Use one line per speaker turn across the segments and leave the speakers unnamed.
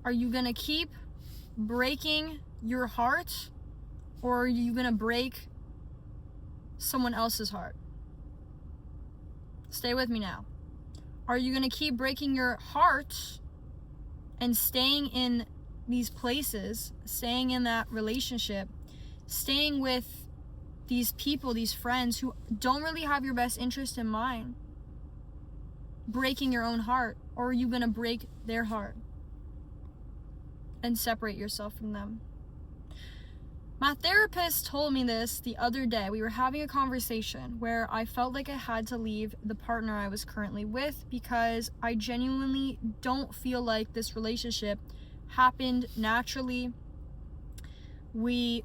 Are you going to keep breaking your heart, or are you going to break someone else's heart? Stay with me now. Are you going to keep breaking your heart and staying in these places, staying in that relationship, staying with these people, these friends who don't really have your best interest in mind, breaking your own heart? Or are you going to break their heart and separate yourself from them? My therapist told me this the other day. We were having a conversation where I felt like I had to leave the partner I was currently with because I genuinely don't feel like this relationship happened naturally. We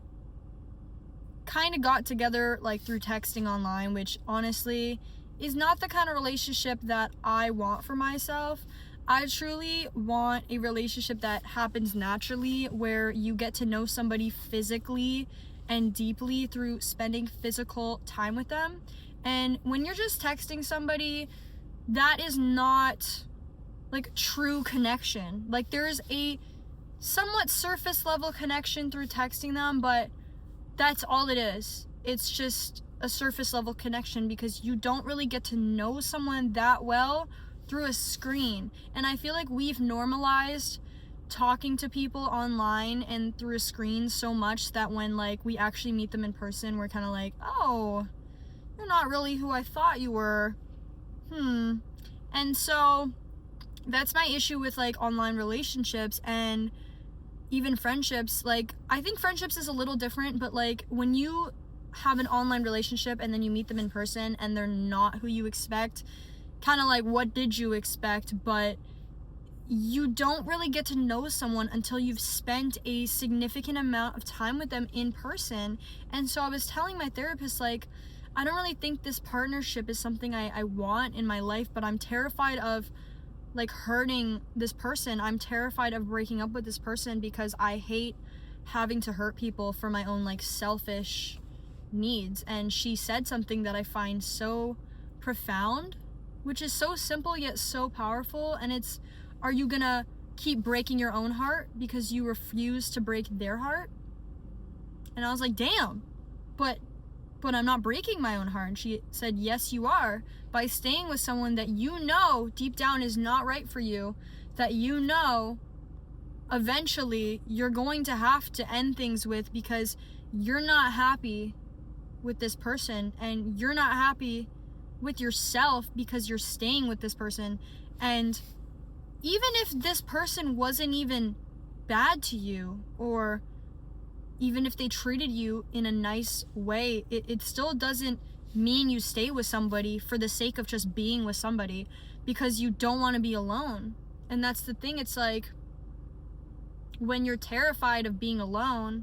kind of got together like through texting online, which honestly is not the kind of relationship that I want for myself. I truly want a relationship that happens naturally, where you get to know somebody physically and deeply through spending physical time with them. And when you're just texting somebody, that is not like true connection. Like, there's a somewhat surface level connection through texting them, but that's all it is. It's just a surface level connection because you don't really get to know someone that well through a screen. And I feel like we've normalized talking to people online and through a screen so much that when like we actually meet them in person, we're kind of like, oh, you're not really who I thought you were. And so that's my issue with like online relationships and even friendships. Like, I think friendships is a little different, but like when you have an online relationship and then you meet them in person and they're not who you expect, kind of like, what did you expect? But you don't really get to know someone until you've spent a significant amount of time with them in person. And so I was telling my therapist, like, I don't really think this partnership is something I want in my life, but I'm terrified of like hurting this person. I'm terrified of breaking up with this person because I hate having to hurt people for my own like selfish needs. And she said something that I find so profound, which is so simple yet so powerful. And it's, are you gonna keep breaking your own heart because you refuse to break their heart? And I was like, damn, but I'm not breaking my own heart. And she said, yes, you are, by staying with someone that you know deep down is not right for you, that you know eventually you're going to have to end things with because you're not happy with this person and you're not happy with yourself because you're staying with this person. And even if this person wasn't even bad to you, or even if they treated you in a nice way, it still doesn't mean you stay with somebody for the sake of just being with somebody, because you don't want to be alone. And that's the thing. It's like, when you're terrified of being alone,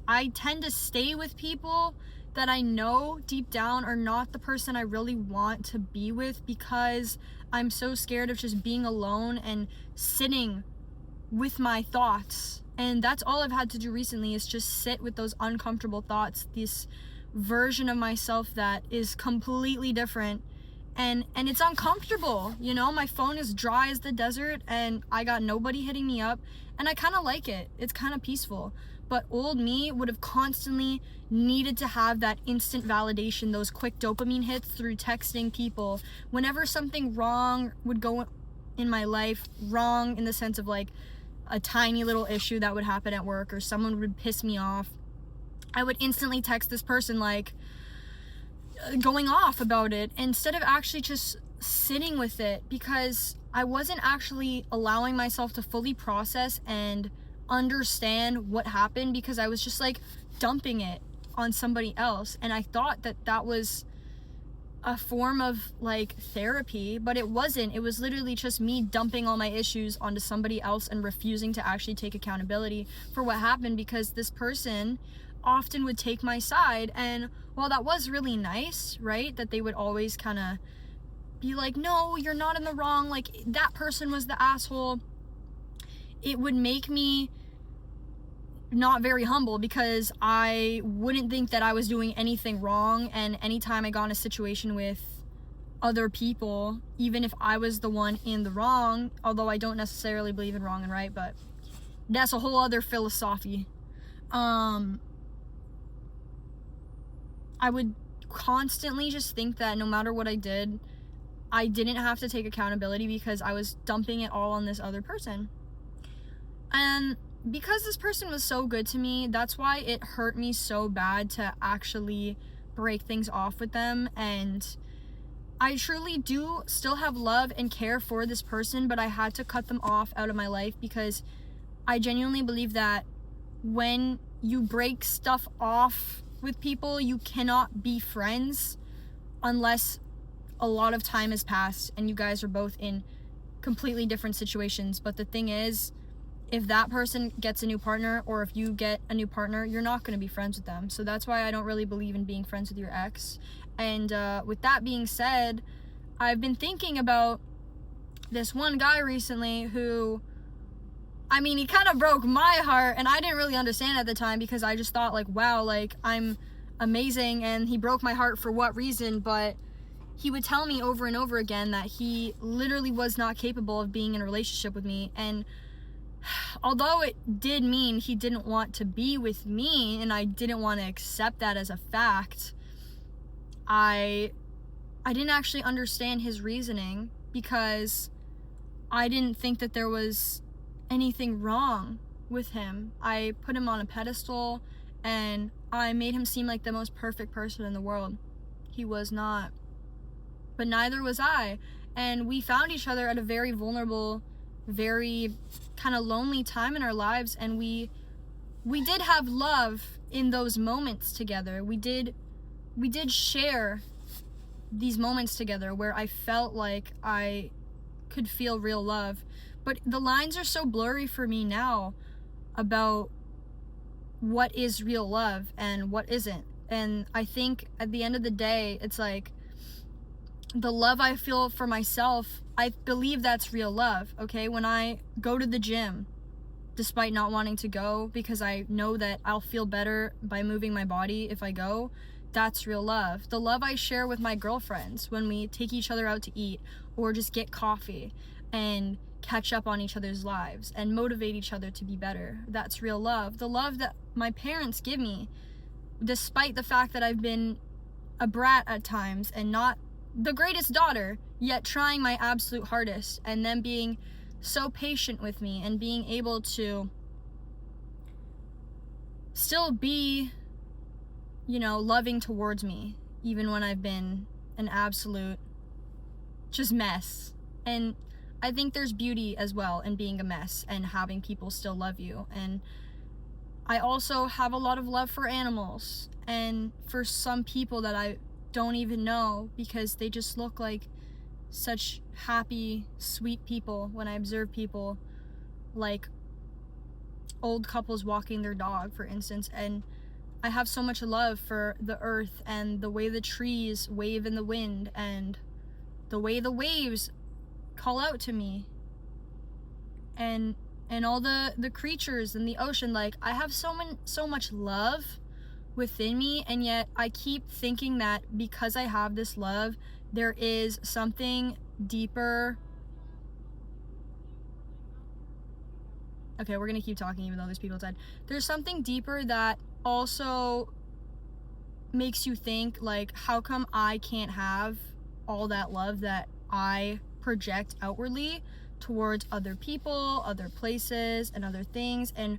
I tend to stay with people that I know deep down are not the person I really want to be with, because I'm so scared of just being alone and sitting with my thoughts. And that's all I've had to do recently, is just sit with those uncomfortable thoughts, this version of myself that is completely different. And it's uncomfortable, you know. My phone is dry as the desert and I got nobody hitting me up, and I kind of like it. It's kind of peaceful. But old me would have constantly needed to have that instant validation, those quick dopamine hits through texting people. Whenever something wrong would go in my life, wrong in the sense of like a tiny little issue that would happen at work, or someone would piss me off, I would instantly text this person like going off about it, instead of actually just sitting with it, because I wasn't actually allowing myself to fully process and understand what happened, because I was just like dumping it on somebody else. And I thought that that was a form of like therapy, but it wasn't. It was literally just me dumping all my issues onto somebody else and refusing to actually take accountability for what happened, because this person often would take my side. And while that was really nice, right, that they would always kind of be like, no, you're not in the wrong, like that person was the asshole, it would make me not very humble, because I wouldn't think that I was doing anything wrong. And anytime I got in a situation with other people, even if I was the one in the wrong, although I don't necessarily believe in wrong and right, but that's a whole other philosophy. I would constantly just think that no matter what I did, I didn't have to take accountability because I was dumping it all on this other person. And because this person was so good to me, that's why it hurt me so bad to actually break things off with them. And I truly do still have love and care for this person, but I had to cut them off out of my life because I genuinely believe that when you break stuff off with people, you cannot be friends unless a lot of time has passed and you guys are both in completely different situations. But the thing is, if that person gets a new partner, or if you get a new partner, you're not going to be friends with them. So that's why I don't really believe in being friends with your ex. And with that being said, I've been thinking about this one guy recently who, I mean, he kind of broke my heart, and I didn't really understand at the time because I just thought like, wow, like I'm amazing, and he broke my heart for what reason? But he would tell me over and over again that he literally was not capable of being in a relationship with me. And although it did mean he didn't want to be with me, and I didn't want to accept that as a fact, I didn't actually understand his reasoning because I didn't think that there was anything wrong with him. I put him on a pedestal and I made him seem like the most perfect person in the world. He was not. But neither was I. And we found each other at a very vulnerable, very kind of lonely time in our lives, and we did have love in those moments together. We did share these moments together where I felt like I could feel real love. But the lines are so blurry for me now about what is real love and what isn't. And I think at the end of the day, it's like the love I feel for myself, I believe that's real love, okay? When I go to the gym, despite not wanting to go because I know that I'll feel better by moving my body if I go, that's real love. The love I share with my girlfriends when we take each other out to eat or just get coffee and catch up on each other's lives and motivate each other to be better, that's real love. The love that my parents give me, despite the fact that I've been a brat at times and not the greatest daughter, yet trying my absolute hardest, and them being so patient with me and being able to still be, you know, loving towards me, even when I've been an absolute just mess. And I think there's beauty as well in being a mess and having people still love you. And I also have a lot of love for animals and for some people that I don't even know because they just look like such happy, sweet people when I observe people, like old couples walking their dog, for instance. And I have so much love for the earth and the way the trees wave in the wind and the way the waves call out to me and all the creatures in the ocean. Like, I have so much love within me, and yet I keep thinking that because I have this love, there is something deeper. Okay, we're gonna keep talking even though there's people outside. There's something deeper that also makes you think, like, how come I can't have all that love that I project outwardly towards other people, other places, and other things? And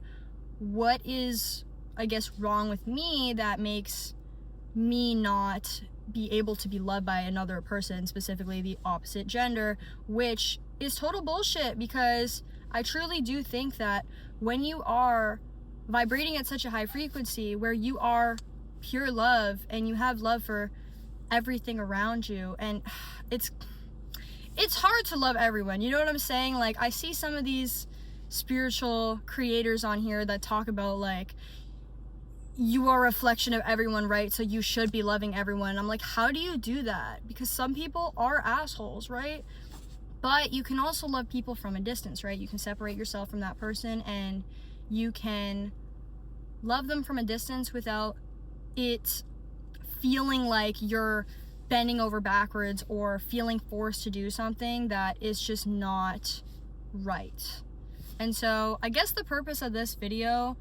what is, I guess, wrong with me that makes me not be able to be loved by another person, specifically the opposite gender, which is total bullshit, because I truly do think that when you are vibrating at such a high frequency where you are pure love and you have love for everything around you, and it's hard to love everyone, you know what I'm saying? Like, I see some of these spiritual creators on here that talk about, like, you are a reflection of everyone, right? So you should be loving everyone. I'm like, how do you do that? Because some people are assholes, right? But you can also love people from a distance, right? You can separate yourself from that person and you can love them from a distance without it feeling like you're bending over backwards or feeling forced to do something that is just not right. And so I guess the purpose of this video,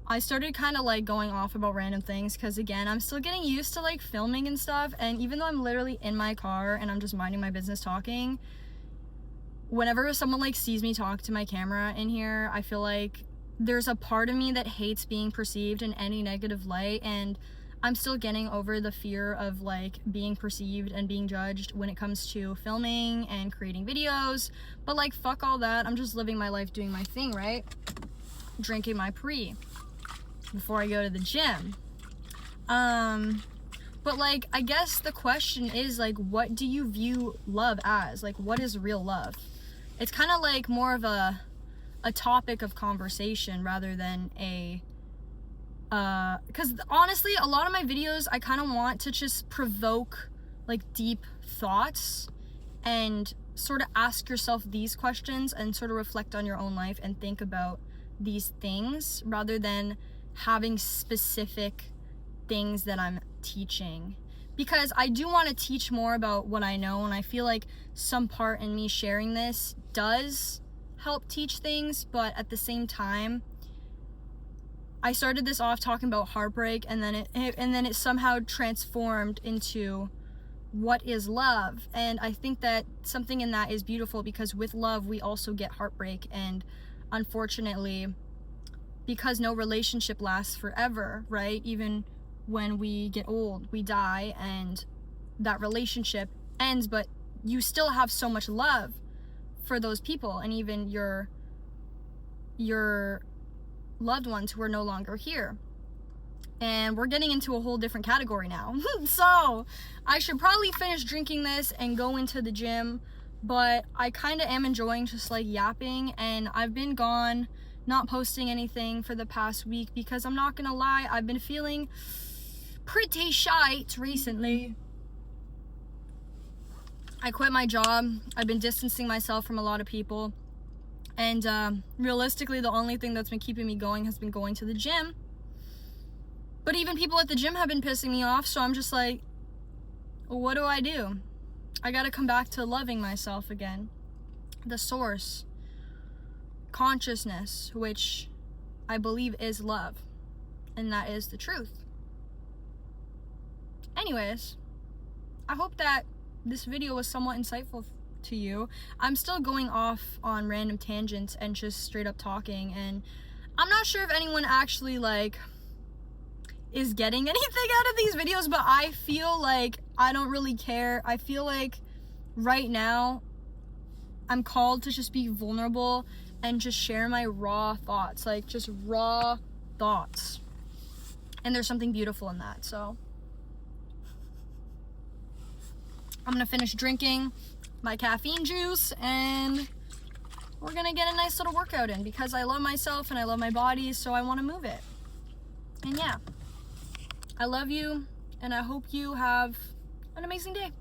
I started kind of like going off about random things because, again, I'm still getting used to like filming and stuff, and even though I'm literally in my car and I'm just minding my business talking, whenever someone like sees me talk to my camera in here, I feel like there's a part of me that hates being perceived in any negative light, and I'm still getting over the fear of like being perceived and being judged when it comes to filming and creating videos. But like, fuck all that, I'm just living my life, doing my thing, right? Drinking my pre before I go to the gym. But like, I guess the question is like, what do you view love as? Like, what is real love? It's kind of like more of a topic of conversation rather than a because honestly, a lot of my videos, I kind of want to just provoke like deep thoughts and sort of ask yourself these questions and sort of reflect on your own life and think about these things rather than having specific things that I'm teaching, because I do want to teach more about what I know, and I feel like some part in me sharing this does help teach things. But at the same time, I started this off talking about heartbreak, and then it somehow transformed into what is love. And I think that something in that is beautiful, because with love we also get heartbreak, and unfortunately, because no relationship lasts forever, right? Even when we get old, we die and that relationship ends, but you still have so much love for those people and even your loved ones who are no longer here. And we're getting into a whole different category now. So I should probably finish drinking this and go into the gym, but I kind of am enjoying just like yapping, and I've been gone, not posting anything for the past week because I'm not gonna lie, I've been feeling pretty shite recently. I quit my job. I've been distancing myself from a lot of people, and realistically the only thing that's been keeping me going has been going to the gym. But even people at the gym have been pissing me off, so I'm just like, what do? I gotta come back to loving myself again. The source, consciousness, which I believe is love, and that is the truth. Anyways, I hope that this video was somewhat insightful to you. I'm still going off on random tangents and just straight up talking, and I'm not sure if anyone actually like is getting anything out of these videos, but I feel like I don't really care. I feel like right now I'm called to just be vulnerable and just share my raw thoughts, like just raw thoughts, and there's something beautiful in that. So I'm gonna finish drinking my caffeine juice, and we're gonna get a nice little workout in, because I love myself and I love my body, so I want to move it. And yeah, I love you, and I hope you have an amazing day.